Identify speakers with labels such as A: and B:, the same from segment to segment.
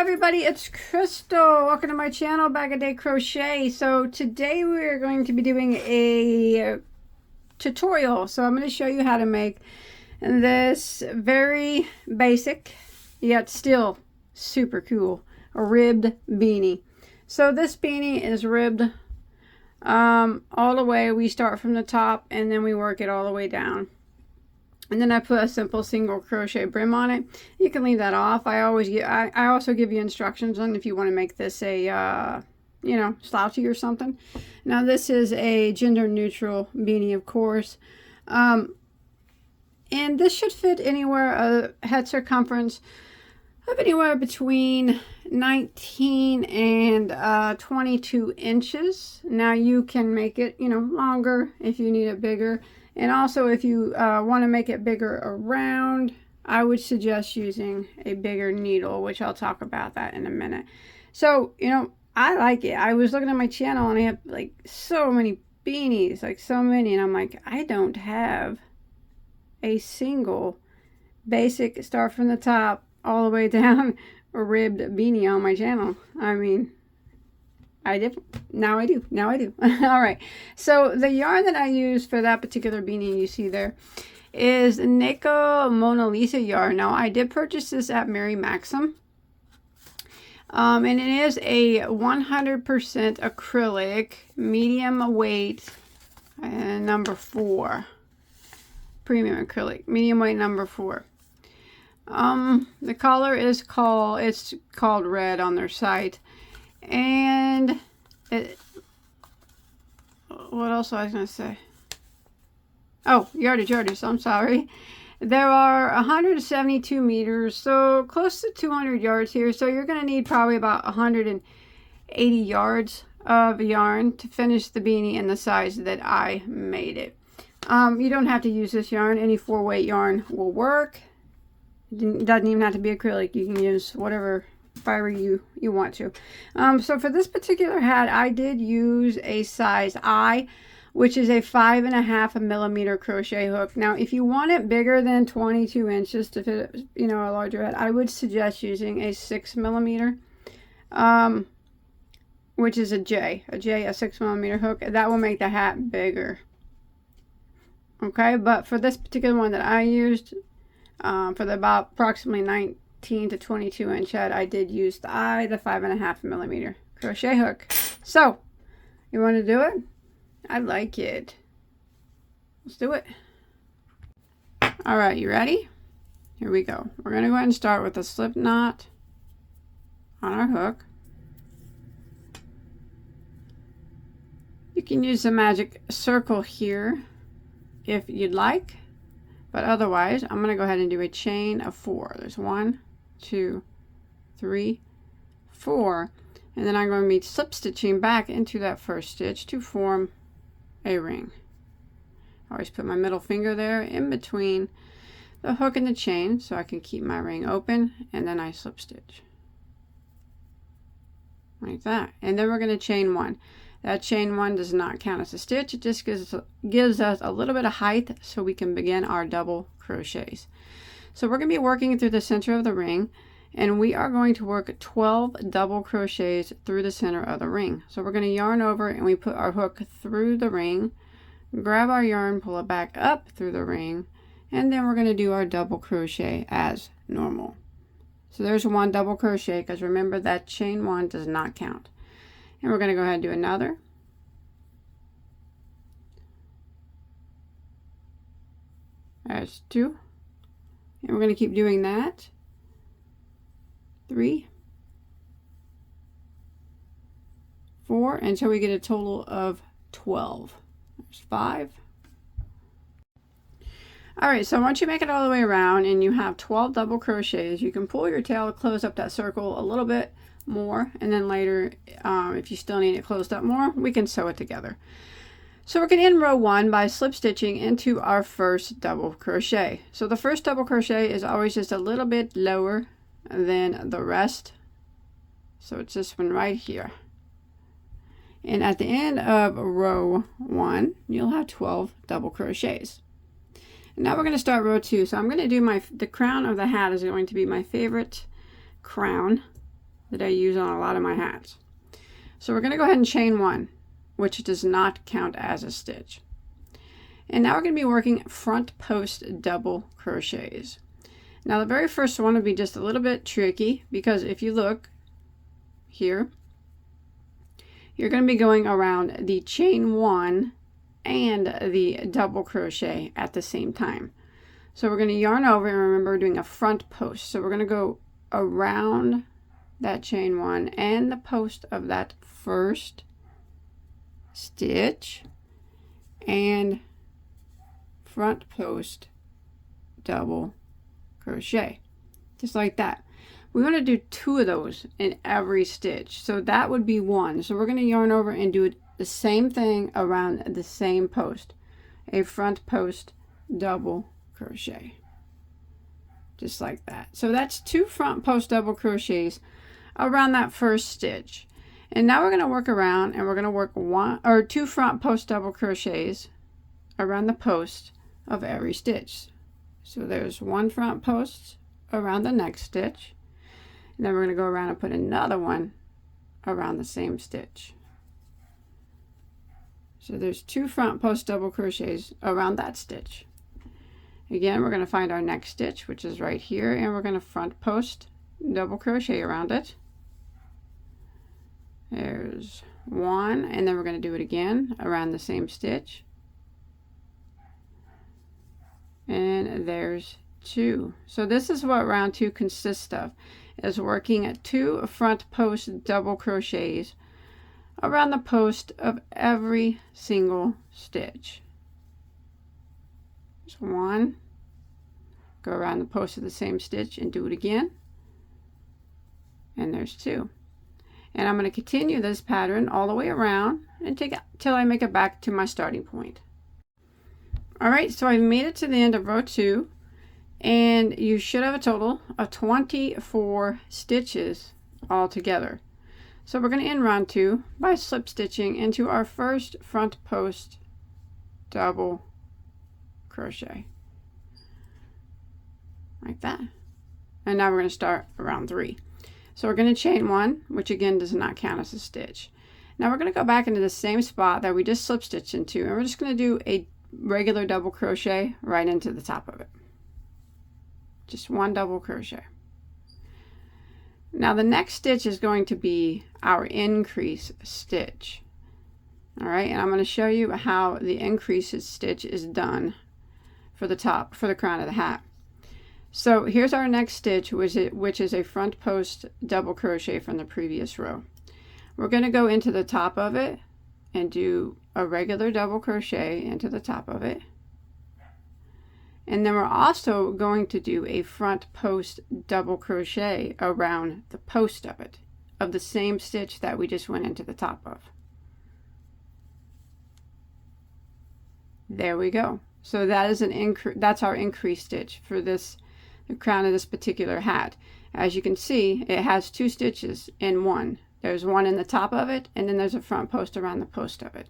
A: everybody, it's Crystal. Welcome to my channel, Bagoday Crochet. So today we're going to be doing a tutorial. So I'm going to show you how to make this very basic, yet still super cool, a ribbed beanie. So this beanie is ribbed all the way. We start from the top and then we work it all the way down. And then I put a simple single crochet brim on it. You can leave that off. I also give you instructions on if you want to make this a, slouchy or something. Now this is a gender neutral beanie, of course. And this should fit anywhere, a head circumference of anywhere between 19 and 22 inches. Now you can make it, longer if you need it bigger. And also, if you want to make it bigger around, I would suggest using a bigger needle, which I'll talk about that in a minute. So, I like it. I was looking at my channel and I have like so many beanies, like so many. And I'm like, I don't have a single basic start from the top all the way down a ribbed beanie on my channel. I mean, I did. Now I do. All right. So the yarn that I use for that particular beanie you see there is Nickel Mona Lisa yarn. Now I did purchase this at Mary Maxim. And it is a 100% acrylic, medium weight, and number 4. Premium acrylic, medium weight number 4. The color is called red on their site. And what else was I going to say? Oh, yardage, I'm sorry. There are 172 meters, so close to 200 yards here. So you're going to need probably about 180 yards of yarn to finish the beanie in the size that I made it. You don't have to use this yarn. Any 4-weight yarn will work. It doesn't even have to be acrylic. You can use whatever fiber you want to. So for this particular hat, I did use a size I, which is a 5.5 millimeter crochet hook. Now, if you want it bigger than 22 inches to fit, a larger hat, I would suggest using a 6 millimeter, which is a 6 millimeter hook. That will make the hat bigger. Okay, but for this particular one that I used, for the about approximately 19 to 22 inch head, I did use the 5.5 millimeter crochet hook. So you want to do it? I like it. Let's do it. All right, you ready? Here we go. We're going to go ahead and start with a slip knot on our hook. You can use the magic circle here if you'd like, but otherwise I'm going to go ahead and do a chain of 4. There's 1, 2, 3, 4, and then I'm going to be slip stitching back into that first stitch to form a ring. I always put my middle finger there in between the hook and the chain so I can keep my ring open, and then I slip stitch like that, and then we're going to chain 1. That chain 1 does not count as a stitch. It just gives us a little bit of height so we can begin our double crochets. So we're going to be working through the center of the ring, and we are going to work 12 double crochets through the center of the ring. So we're going to yarn over and we put our hook through the ring, grab our yarn, pull it back up through the ring, and then we're going to do our double crochet as normal. So there's 1 double crochet, because remember that chain 1 does not count. And we're going to go ahead and do another. There's 2. And we're going to keep doing that. 3, 4, until we get a total of 12. There's 5. All right, so once you make it all the way around and you have 12 double crochets, you can pull your tail to close up that circle a little bit more, and then later, if you still need it closed up more, we can sew it together. So we're going to end row 1 by slip stitching into our first double crochet. So the first double crochet is always just a little bit lower than the rest. So it's this one right here. And at the end of row 1, you'll have 12 double crochets. And now we're going to start row 2. So I'm going to do the crown of the hat is going to be my favorite crown that I use on a lot of my hats. So we're going to go ahead and chain 1, which does not count as a stitch. And now we're going to be working front post double crochets. Now the very first one will be just a little bit tricky, because if you look here, you're going to be going around the chain 1 and the double crochet at the same time. So we're going to yarn over, and remember we're doing a front post. So we're going to go around that chain 1 and the post of that first stitch and front post double crochet, just like that. We want to do 2 of those in every stitch, so that would be 1. So we're going to yarn over and do the same thing around the same post, a front post double crochet, just like that. So that's 2 front post double crochets around that first stitch. And now we're going to work around, and we're going to work 1 or 2 front post double crochets around the post of every stitch. So there's 1 front post around the next stitch, and then we're going to go around and put another one around the same stitch. So there's 2 front post double crochets around that stitch. Again, we're going to find our next stitch, which is right here, and we're going to front post double crochet around it. There's 1, and then we're going to do it again around the same stitch. And there's 2. So this is what round 2 consists of, is working at 2 front post double crochets around the post of every single stitch. There's 1, go around the post of the same stitch and do it again, and there's 2. And I'm going to continue this pattern all the way around and take it till I make it back to my starting point. Alright, so I've made it to the end of row 2, and you should have a total of 24 stitches all together. So we're going to end round 2 by slip stitching into our first front post double crochet, like that. And now we're going to start round 3. So we're going to chain 1, which again does not count as a stitch. Now we're going to go back into the same spot that we just slip stitched into, and we're just going to do a regular double crochet right into the top of it. Just 1 double crochet. Now the next stitch is going to be our increase stitch. All right, and I'm going to show you how the increase stitch is done for the top, for the crown of the hat. So here's our next stitch, which is a front post double crochet from the previous row. We're going to go into the top of it and do a regular double crochet into the top of it. And then we're also going to do a front post double crochet around the post of it, of the same stitch that we just went into the top of. There we go. So that is that's our increase stitch for the crown of this particular hat. As you can see, it has 2 stitches in one. There's 1 in the top of it, and then there's a front post around the post of it.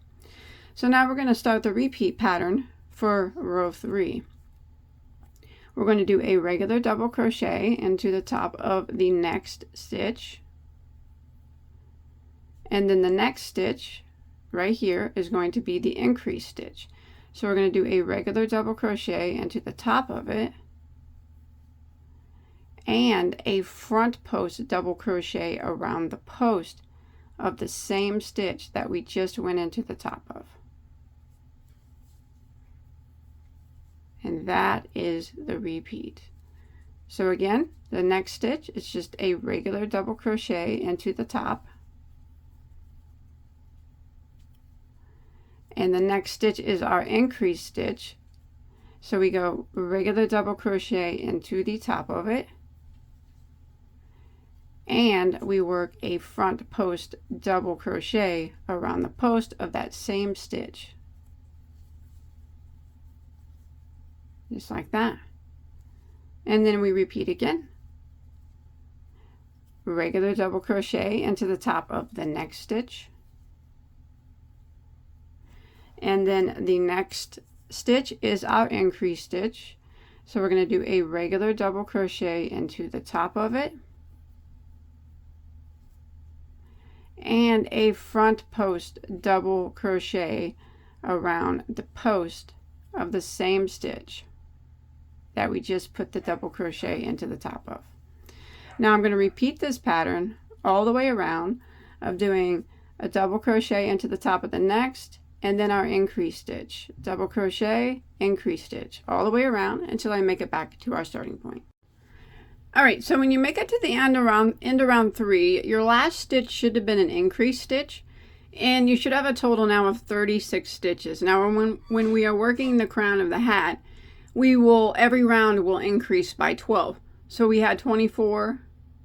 A: So now we're going to start the repeat pattern for row 3. We're going to do a regular double crochet into the top of the next stitch, and then the next stitch right here is going to be the increase stitch. So we're going to do a regular double crochet into the top of it and a front post double crochet around the post of the same stitch that we just went into the top of. And that is the repeat. So again, the next stitch is just a regular double crochet into the top, and the next stitch is our increase stitch. So we go regular double crochet into the top of it, and we work a front post double crochet around the post of that same stitch, just like that. And then we repeat again, regular double crochet into the top of the next stitch, and then the next stitch is our increase stitch. So we're going to do a regular double crochet into the top of it and a front post double crochet around the post of the same stitch that we just put the double crochet into the top of. Now I'm going to repeat this pattern all the way around of doing a double crochet into the top of the next, and then our increase stitch, double crochet, increase stitch, all the way around until I make it back to our starting point. All right, so when you make it to the end around 3, your last stitch should have been an increase stitch, and you should have a total now of 36 stitches. Now when we are working the crown of the hat, every round will increase by 12. So we had 24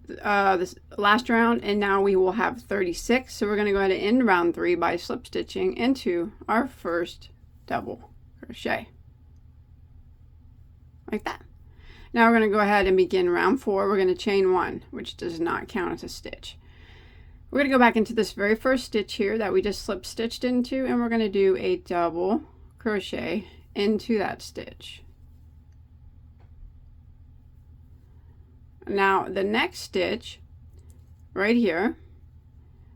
A: this last round, and now we will have 36. So we're going to go ahead and end round 3 by slip stitching into our first double crochet like that. Now we're going to go ahead and begin round 4. We're going to chain 1, which does not count as a stitch. We're going to go back into this very first stitch here that we just slip stitched into, and we're going to do a double crochet into that stitch. Now the next stitch right here,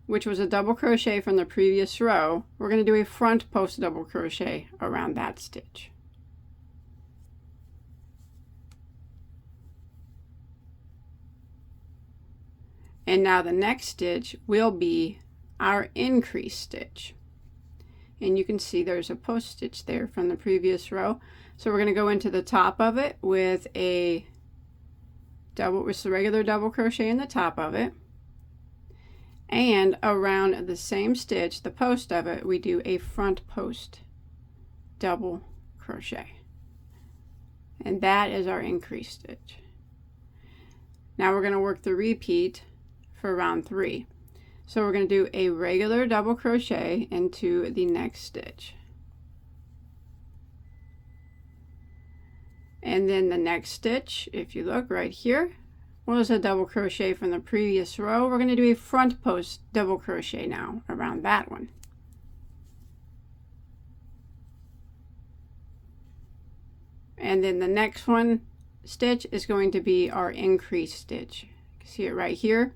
A: which was a double crochet from the previous row, we're going to do a front post double crochet around that stitch. And now the next stitch will be our increase stitch. And you can see there's a post stitch there from the previous row. So we're going to go into the top of it with a regular double crochet in the top of it. And around the same stitch, the post of it, we do a front post double crochet. And that is our increase stitch. Now we're going to work the repeat for round 3. So we're going to do a regular double crochet into the next stitch. And then the next stitch, if you look right here, was a double crochet from the previous row. We're going to do a front post double crochet now around that one. And then the next stitch is going to be our increase stitch. You can see it right here.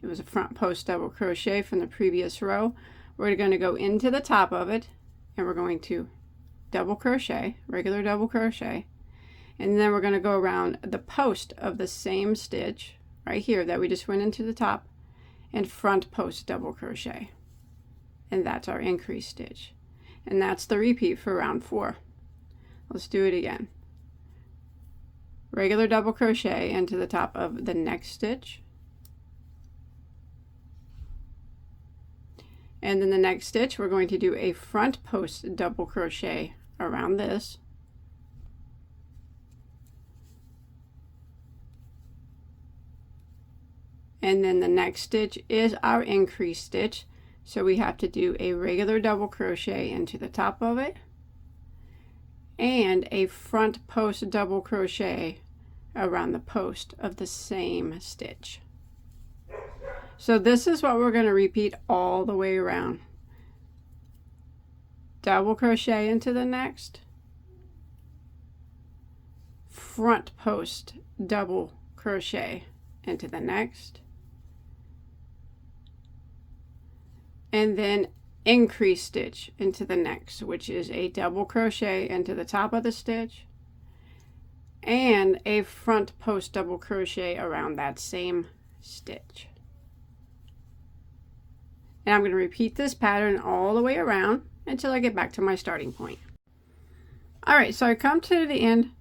A: It was a front post double crochet from the previous row. We're going to go into the top of it, and we're going to double crochet, regular double crochet, and then we're going to go around the post of the same stitch right here that we just went into the top, and front post double crochet, and that's our increase stitch. And that's the repeat for round 4. Let's do it again. Regular double crochet into the top of the next stitch, and then the next stitch we're going to do a front post double crochet around this, and then the next stitch is our increase stitch, so we have to do a regular double crochet into the top of it and a front post double crochet around the post of the same stitch. So this is what we're going to repeat all the way around. Double crochet into the next, front post double crochet into the next, and then increase stitch into the next, which is a double crochet into the top of the stitch and a front post double crochet around that same stitch. And I'm going to repeat this pattern all the way around until I get back to my starting point. Alright, so I come to the end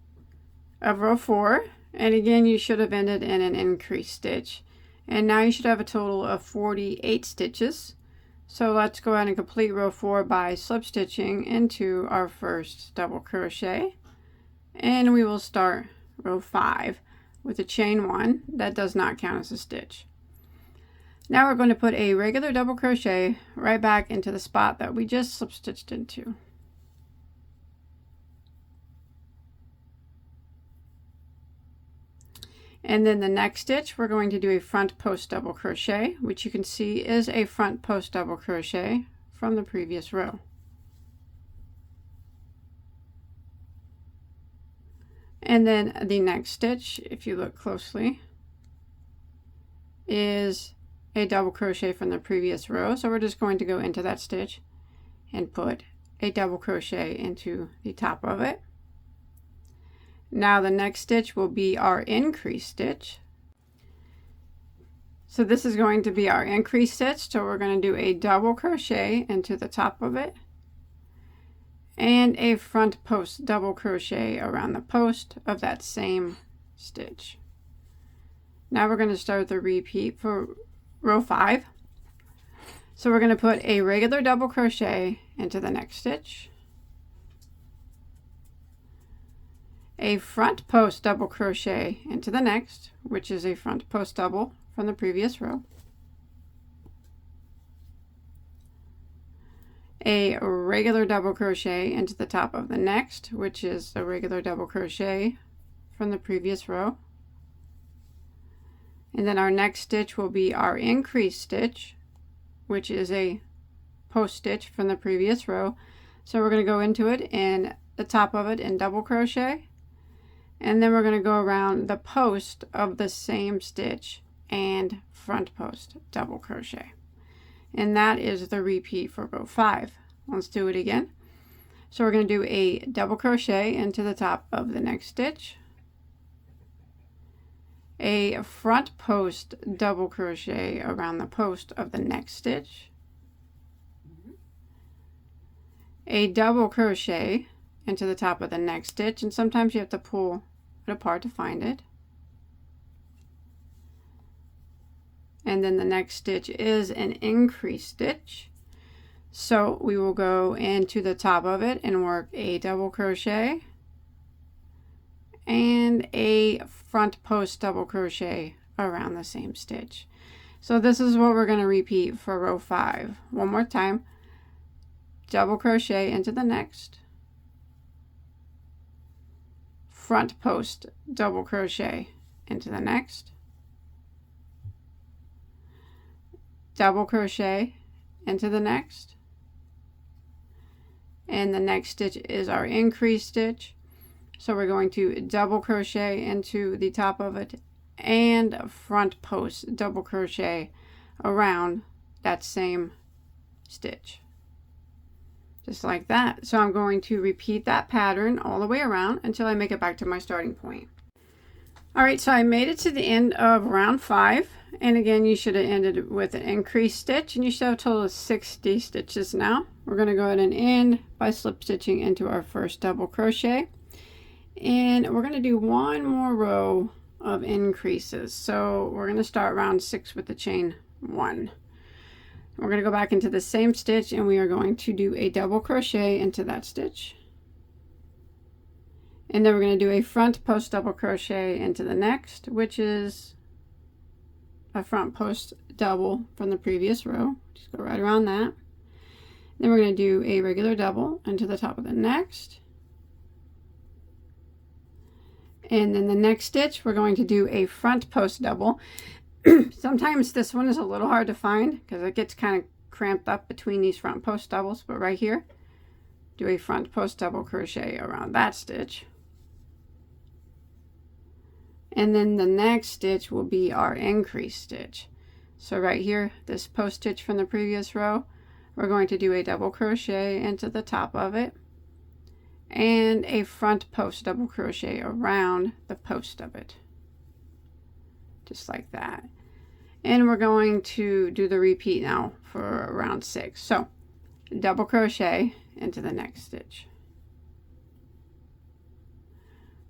A: of row 4, and again you should have ended in an increase stitch, and now you should have a total of 48 stitches. So let's go ahead and complete row 4 by slip stitching into our first double crochet, and we will start row 5 with a chain 1. That does not count as a stitch. Now we're going to put a regular double crochet right back into the spot that we just slip stitched into. And then the next stitch we're going to do a front post double crochet, which you can see is a front post double crochet from the previous row. And then the next stitch, if you look closely, is a double crochet from the previous row. So we're just going to go into that stitch and put a double crochet into the top of it. Now the next stitch will be our increase stitch. So this is going to be our increase stitch. So we're going to do a double crochet into the top of it and a front post double crochet around the post of that same stitch. Now we're going to start the repeat for row 5. So we're going to put a regular double crochet into the next stitch, a front post double crochet into the next, which is a front post double from the previous row, a regular double crochet into the top of the next, which is a regular double crochet from the previous row, and then our next stitch will be our increase stitch, which is a post stitch from the previous row. So we're going to go into it in the top of it in double crochet, and then we're going to go around the post of the same stitch and front post double crochet, and that is the repeat for row 5. Let's do it again. So we're going to do a double crochet into the top of the next stitch, a front post double crochet around the post of the next stitch, a double crochet into the top of the next stitch, and sometimes you have to pull it apart to find it, and then the next stitch is an increase stitch. So we will go into the top of it and work a double crochet and a front post double crochet around the same stitch. So this is what we're going to repeat for row 5. One more time. Double crochet into the next, front post double crochet into the next, double crochet into the next, and the next stitch is our increase stitch. So we're going to double crochet into the top of it and front post double crochet around that same stitch, just like that. So I'm going to repeat that pattern all the way around until I make it back to my starting point. All right, so I made it to the end of round 5, and again you should have ended with an increase stitch, and you should have a total of 60 stitches. Now we're going to go ahead and end by slip stitching into our first double crochet, and we're going to do one more row of increases. So we're going to start round 6 with the chain 1. We're going to go back into the same stitch, and we are going to do a double crochet into that stitch, and then we're going to do a front post double crochet into the next, which is a front post double from the previous row. Just go right around that. Then we're going to do a regular double into the top of the next, and then the next stitch we're going to do a front post double. Sometimes this one is a little hard to find because it gets kind of cramped up between these front post doubles, but right here do a front post double crochet around that stitch, and then the next stitch will be our increase stitch. So right here, this post stitch from the previous row, we're going to do a double crochet into the top of it and a front post double crochet around the post of it, just like that. And we're going to do the repeat now for round 6. So double crochet into the next stitch,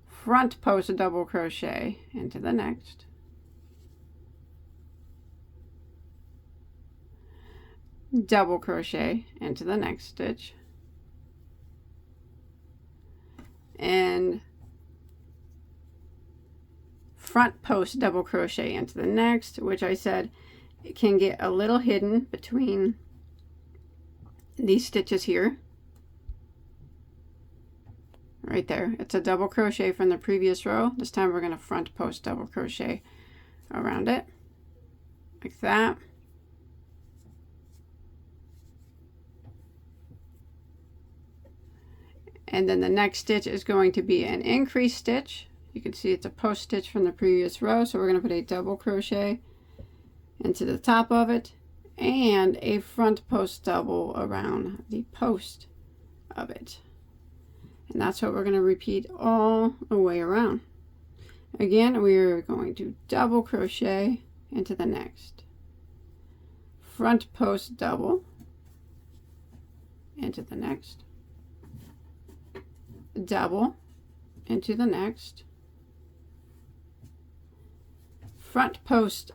A: front post double crochet into the next, double crochet into the next stitch, and front post double crochet into the next, which I said it can get a little hidden between these stitches here. Right there, it's a double crochet from the previous row. This time we're going to front post double crochet around it like that. And then the next stitch is going to be an increase stitch. You can see it's a post stitch from the previous row, so we're going to put a double crochet into the top of it, and a front post double around the post of it. And that's what we're going to repeat all the way around. Again, we're going to double crochet into the next, front post double into the next, double into the next, front post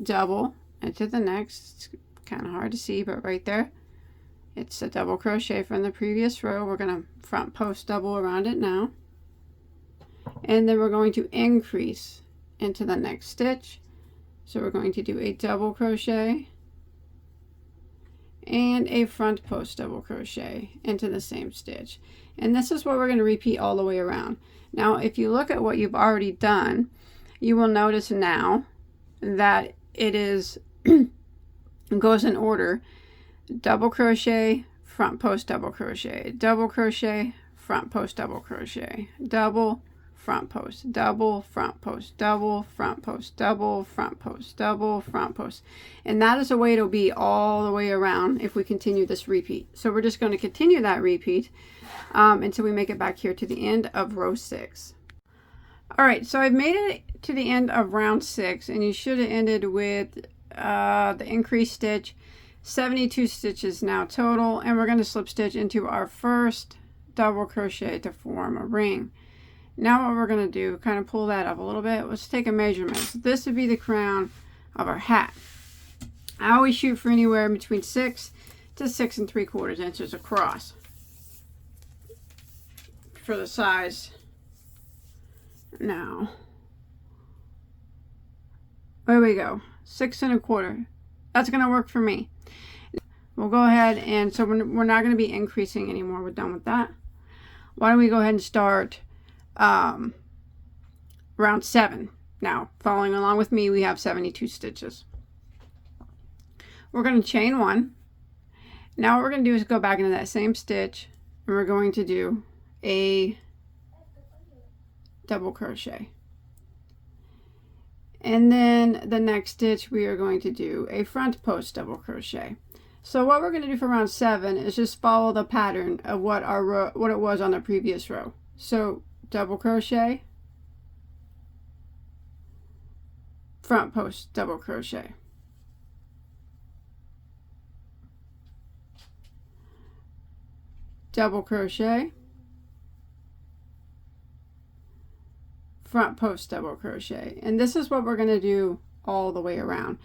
A: double into the next. It's kind of hard to see, but right there, it's a double crochet from the previous row. We're going to front post double around it now, and then we're going to increase into the next stitch. So we're going to do a double crochet and a front post double crochet into the same stitch, and this is what we're going to repeat all the way around. Now if you look at what you've already done, you will notice now that it is goes in order: double crochet, front post double crochet, double crochet, front post double crochet, double, front post, double, front post, double, front post, double, front post, double, front post. And that is the way it'll be all the way around if we continue this repeat. So we're just going to continue that repeat until we make it back here to the end of row 6. All right, so I've made it to the end of round 6, and you should have ended with the increased stitch. 72 stitches now total, and we're going to slip stitch into our first double crochet to form a ring. Now what we're going to do, kind of pull that up a little bit, let's take a measurement. So this would be the crown of our hat. I always shoot for anywhere between 6 to 6 3/4 inches across for the size. Now, there we go, 6 1/4. That's going to work for me. We'll go ahead, and so we're not going to be increasing anymore. We're done with that. Why don't we go ahead and start round 7. Now, following along with me, we have 72 stitches. We're going to chain 1. Now what we're going to do is go back into that same stitch, and we're going to do a double crochet. And then the next stitch, we are going to do a front post double crochet. So what we're going to do for round 7 is just follow the pattern of what it was on the previous row. So double crochet, front post double crochet, double crochet, front post double crochet. And this is what we're going to do all the way around.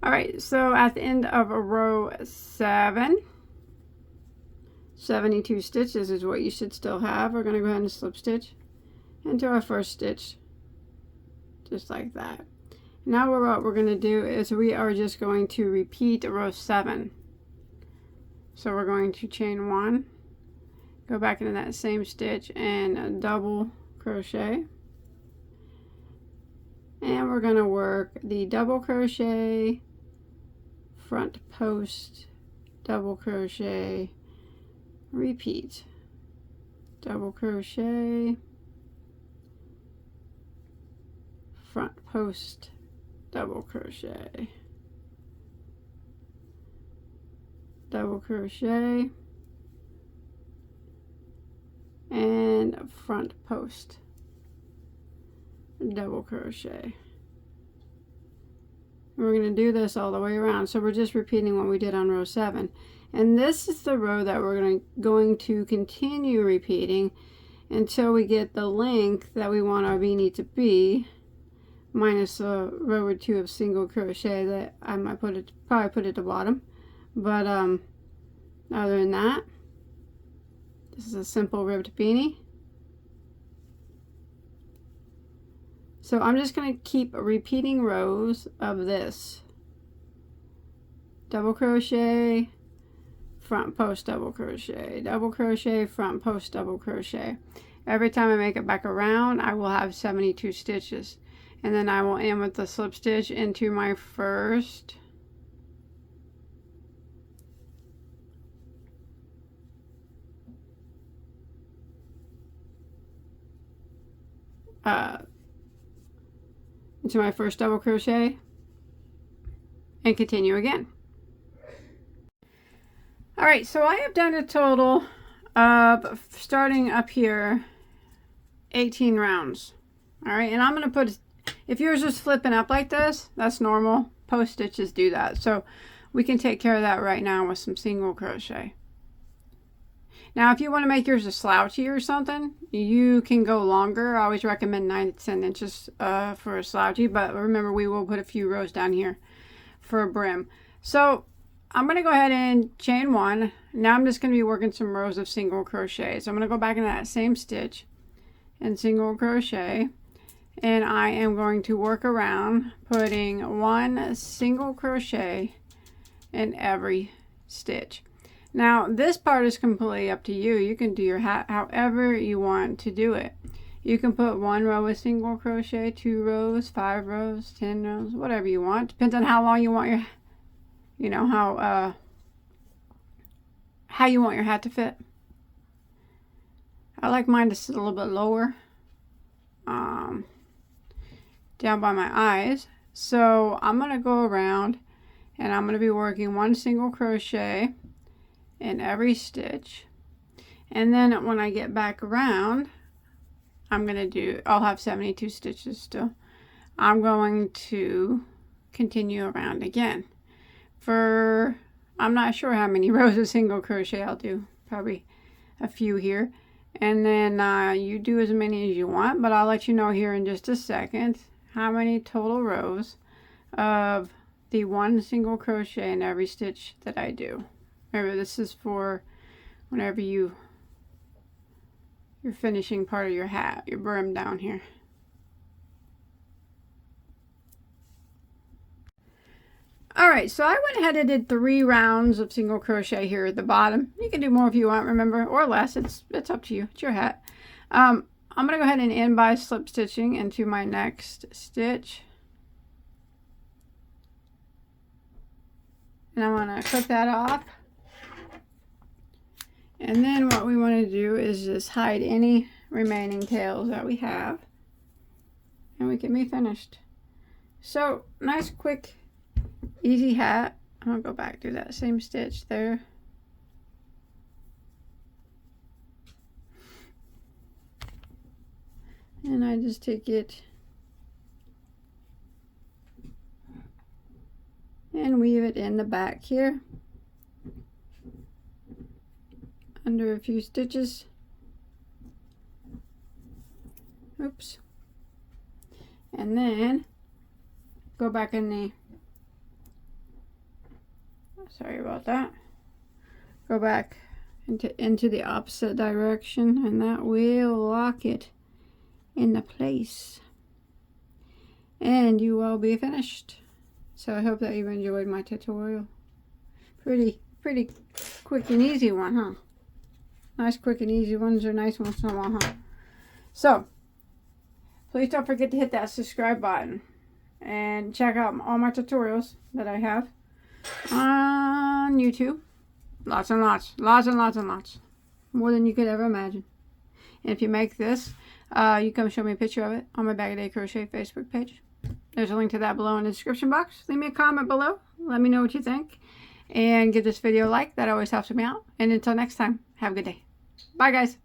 A: All right, so at the end of row 7, 72 stitches is what you should still have. We're going to go ahead and slip stitch into our first stitch, just like that. Now what we're going to do is we are just going to repeat row 7. So we're going to chain 1, go back into that same stitch and double crochet. And we're going to work the double crochet, front post, double crochet, repeat, double crochet, front post, double crochet, double crochet, and front post, double crochet. We're going to do this all the way around, so we're just repeating what we did on row 7. And this is the row that we're going to continue repeating until we get the length that we want our beanie to be, minus a row or 2 of single crochet that I might probably put at the bottom. But other than that, this is a simple ribbed beanie. So I'm just going to keep repeating rows of this. Double crochet, front post double crochet, double crochet, front post double crochet. Every time I make it back around, I will have 72 stitches. And then I will end with the slip stitch into my first double crochet, and continue again. All right, so I have done a total of, starting up here, 18 rounds. All right, and I'm going to put, if yours is flipping up like this, that's normal. Post stitches do that. So we can take care of that right now with some single crochet. Now, if you want to make yours a slouchy or something, you can go longer. I always recommend 9 to 10 inches for a slouchy, but remember, we will put a few rows down here for a brim. So I'm going to go ahead and chain 1. Now I'm just going to be working some rows of single crochet. So I'm going to go back into that same stitch and single crochet, and I am going to work around putting 1 single crochet in every stitch. Now this part is completely up to you. You can do your hat however you want to do it. You can put 1 row of single crochet, 2 rows, 5 rows, 10 rows, whatever you want. Depends on how long you want your, you know, how you want your hat to fit. I like mine to sit a little bit lower, down by my eyes. So I'm going to go around and I'm going to be working 1 single crochet in every stitch, and then when I get back around, I'm going to do, I'll have 72 stitches still. I'm going to continue around again for, I'm not sure how many rows of single crochet I'll do, probably a few here, and then you do as many as you want, but I'll let you know here in just a second how many total rows of the 1 single crochet in every stitch that I do. Remember, this is for whenever you're finishing part of your hat, your brim down here. Alright, so I went ahead and did 3 rounds of single crochet here at the bottom. You can do more if you want, remember, or less. It's up to you. It's your hat. I'm going to go ahead and end by slip stitching into my next stitch. And I'm going to clip that off. And then what we want to do is just hide any remaining tails that we have, and we can be finished. So nice, quick, easy hat. I'm going to go back to that same stitch there. And I just take it and weave it in the back here, under a few stitches. Oops. And then go back in the, sorry about that, go back into the opposite direction, and that will lock it into place, and you will be finished. So I hope that you enjoyed my tutorial. Pretty quick and easy one, huh? Nice, quick, and easy ones are nice once in a while, huh? So, please don't forget to hit that subscribe button. And check out all my tutorials that I have on YouTube. Lots and lots. Lots and lots and lots. More than you could ever imagine. And if you make this, you come show me a picture of it on my Bagoday Crochet Facebook page. There's a link to that below in the description box. Leave me a comment below. Let me know what you think. And give this video a like. That always helps me out. And until next time, have a good day. Bye, guys.